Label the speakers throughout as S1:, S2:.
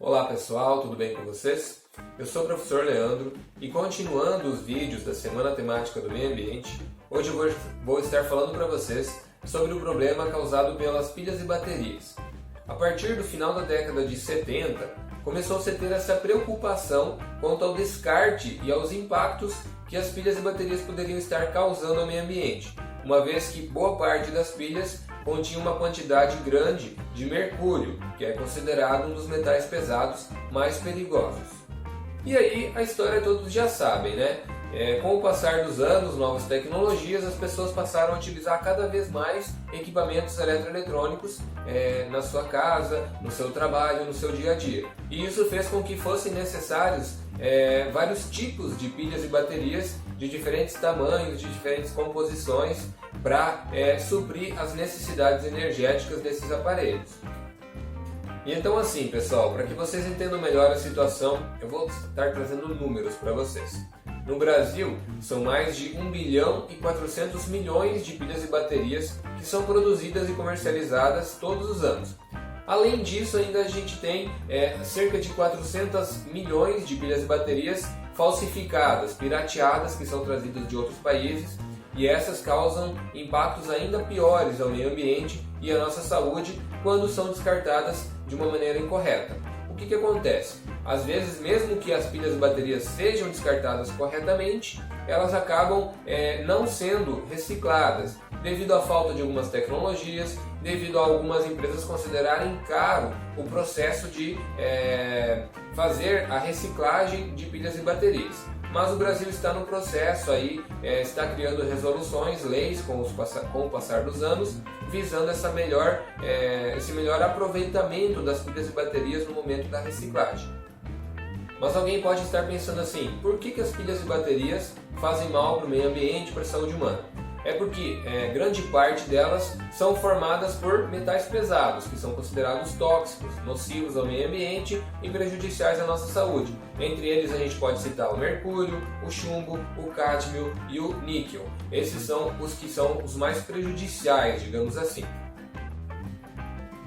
S1: Olá pessoal, tudo bem com vocês? Eu sou o professor Leandro e continuando os vídeos da Semana Temática do Meio Ambiente, hoje eu vou estar falando para vocês sobre o problema causado pelas pilhas e baterias. A partir do final da década de 70, começou-se a ter essa preocupação quanto ao descarte e aos impactos que as pilhas e baterias poderiam estar causando ao meio ambiente, uma vez que boa parte das pilhas continha uma quantidade grande de mercúrio, que é considerado um dos metais pesados mais perigosos. E aí a história todos já sabem, né? Com o passar dos anos, novas tecnologias, as pessoas passaram a utilizar cada vez mais equipamentos eletroeletrônicos na sua casa, no seu trabalho, no seu dia a dia. E isso fez com que fossem necessários vários tipos de pilhas e baterias de diferentes tamanhos, de diferentes composições, para suprir as necessidades energéticas desses aparelhos. E então assim, pessoal, para que vocês entendam melhor a situação, eu vou estar trazendo números para vocês. No Brasil, são mais de 1 bilhão e 400 milhões de pilhas e baterias que são produzidas e comercializadas todos os anos. Além disso, ainda a gente tem cerca de 400 milhões de pilhas e baterias falsificadas, pirateadas, que são trazidas de outros países, e essas causam impactos ainda piores ao meio ambiente e à nossa saúde quando são descartadas de uma maneira incorreta. O que acontece? Às vezes, mesmo que as pilhas e baterias sejam descartadas corretamente, elas acabam não sendo recicladas, devido à falta de algumas tecnologias, devido a algumas empresas considerarem caro o processo de fazer a reciclagem de pilhas e baterias. Mas o Brasil está no processo aí, está criando resoluções, leis com o passar dos anos, visando esse melhor aproveitamento das pilhas e baterias no momento da reciclagem. Mas alguém pode estar pensando assim, por que as pilhas e baterias fazem mal para o meio ambiente e para a saúde humana? É porque grande parte delas são formadas por metais pesados, que são considerados tóxicos, nocivos ao meio ambiente e prejudiciais à nossa saúde. Entre eles a gente pode citar o mercúrio, o chumbo, o cádmio e o níquel. Esses são os que são os mais prejudiciais, digamos assim.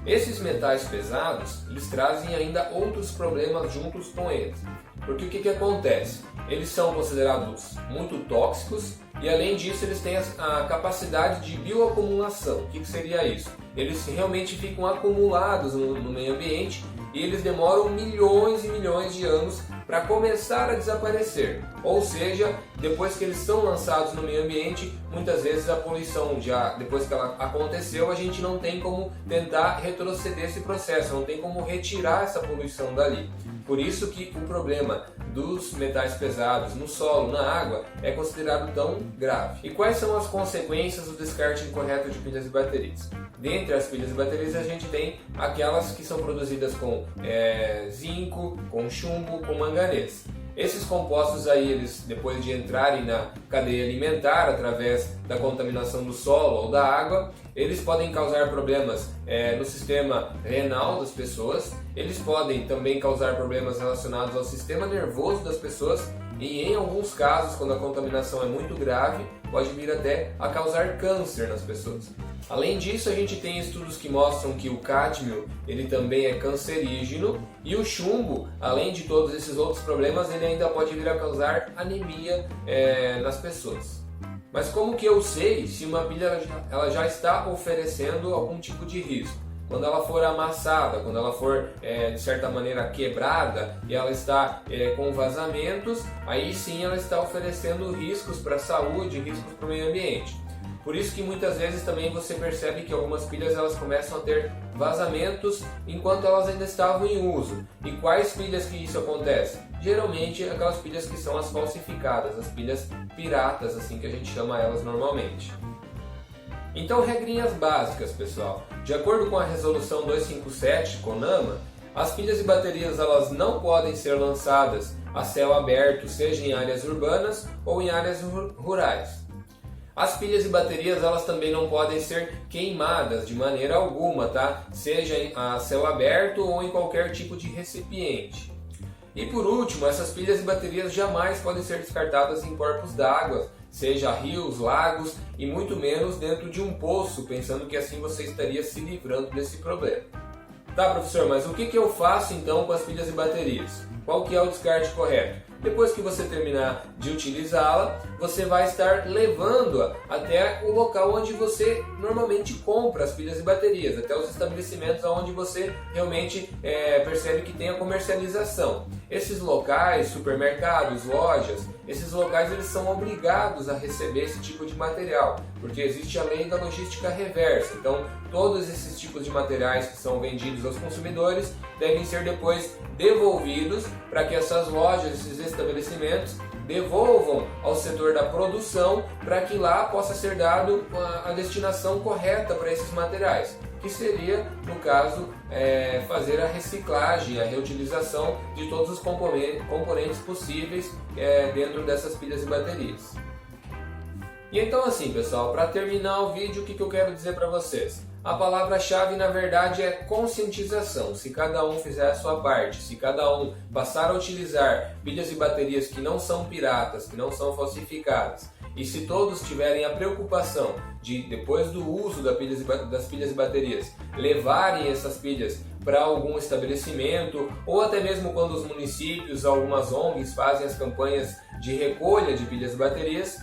S1: Esses metais pesados, eles trazem ainda outros problemas juntos com eles. Porque o que acontece? Eles são considerados muito tóxicos e, além disso, eles têm a capacidade de bioacumulação. O que seria isso? Eles realmente ficam acumulados no meio ambiente e eles demoram milhões e milhões de anos para começar a desaparecer. Ou seja, depois que eles são lançados no meio ambiente, muitas vezes a poluição depois que ela aconteceu, a gente não tem como tentar retroceder esse processo, não tem como retirar essa poluição dali. Por isso que o problema dos metais pesados no solo, na água, é considerado tão grave. E quais são as consequências do descarte incorreto de pilhas e baterias? Dentre as pilhas e baterias a gente tem aquelas que são produzidas com zinco, com chumbo, com manganês. Esses compostos aí, eles, depois de entrarem na cadeia alimentar através da contaminação do solo ou da água, eles podem causar problemas no sistema renal das pessoas, eles podem também causar problemas relacionados ao sistema nervoso das pessoas e, em alguns casos, quando a contaminação é muito grave, pode vir até a causar câncer nas pessoas. Além disso, a gente tem estudos que mostram que o cádmio ele também é cancerígeno e o chumbo, além de todos esses outros problemas, ele ainda pode vir a causar anemia nas pessoas. Mas como que eu sei se uma pilha ela já está oferecendo algum tipo de risco? Quando ela for amassada, quando ela for de certa maneira quebrada e ela está com vazamentos, aí sim ela está oferecendo riscos para a saúde, riscos para o meio ambiente. Por isso que muitas vezes também você percebe que algumas pilhas elas começam a ter vazamentos enquanto elas ainda estavam em uso. E quais pilhas que isso acontece? Geralmente aquelas pilhas que são as falsificadas, as pilhas piratas, assim que a gente chama elas normalmente. Então, regrinhas básicas, pessoal. De acordo com a resolução 257 CONAMA, as pilhas e baterias elas não podem ser lançadas a céu aberto, seja em áreas urbanas ou em áreas rurais. As pilhas e baterias elas também não podem ser queimadas de maneira alguma, tá? Seja a céu aberto ou em qualquer tipo de recipiente. E por último, essas pilhas e baterias jamais podem ser descartadas em corpos d'água, seja rios, lagos e muito menos dentro de um poço, pensando que assim você estaria se livrando desse problema. Tá, professor, mas o que eu faço então com as pilhas e baterias? Qual que é o descarte correto? Depois que você terminar de utilizá-la, você vai estar levando-a até o local onde você normalmente compra as pilhas e baterias, até os estabelecimentos onde você realmente percebe que tem a comercialização. Esses locais, supermercados, lojas, esses locais eles são obrigados a receber esse tipo de material, porque existe a lei da logística reversa. Então, todos esses tipos de materiais que são vendidos aos consumidores devem ser depois devolvidos para que essas lojas, esses estabelecimentos, devolvam ao setor da produção para que lá possa ser dado a destinação correta para esses materiais, que seria, no caso, fazer a reciclagem, a reutilização de todos os componentes possíveis dentro dessas pilhas e baterias. E então assim, pessoal, para terminar o vídeo, o que eu quero dizer para vocês? A palavra-chave, na verdade, é conscientização. Se cada um fizer a sua parte, se cada um passar a utilizar pilhas e baterias que não são piratas, que não são falsificadas, e se todos tiverem a preocupação de, depois do uso das pilhas e baterias, levarem essas pilhas para algum estabelecimento, ou até mesmo quando os municípios, algumas ONGs fazem as campanhas de recolha de pilhas e baterias,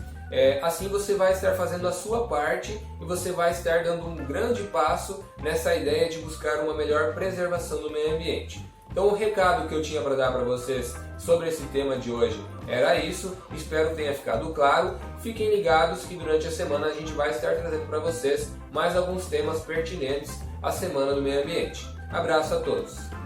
S1: assim você vai estar fazendo a sua parte e você vai estar dando um grande passo nessa ideia de buscar uma melhor preservação do meio ambiente. Então o recado que eu tinha para dar para vocês sobre esse tema de hoje era isso, espero que tenha ficado claro. Fiquem ligados que durante a semana a gente vai estar trazendo para vocês mais alguns temas pertinentes à Semana do Meio Ambiente. Abraço a todos!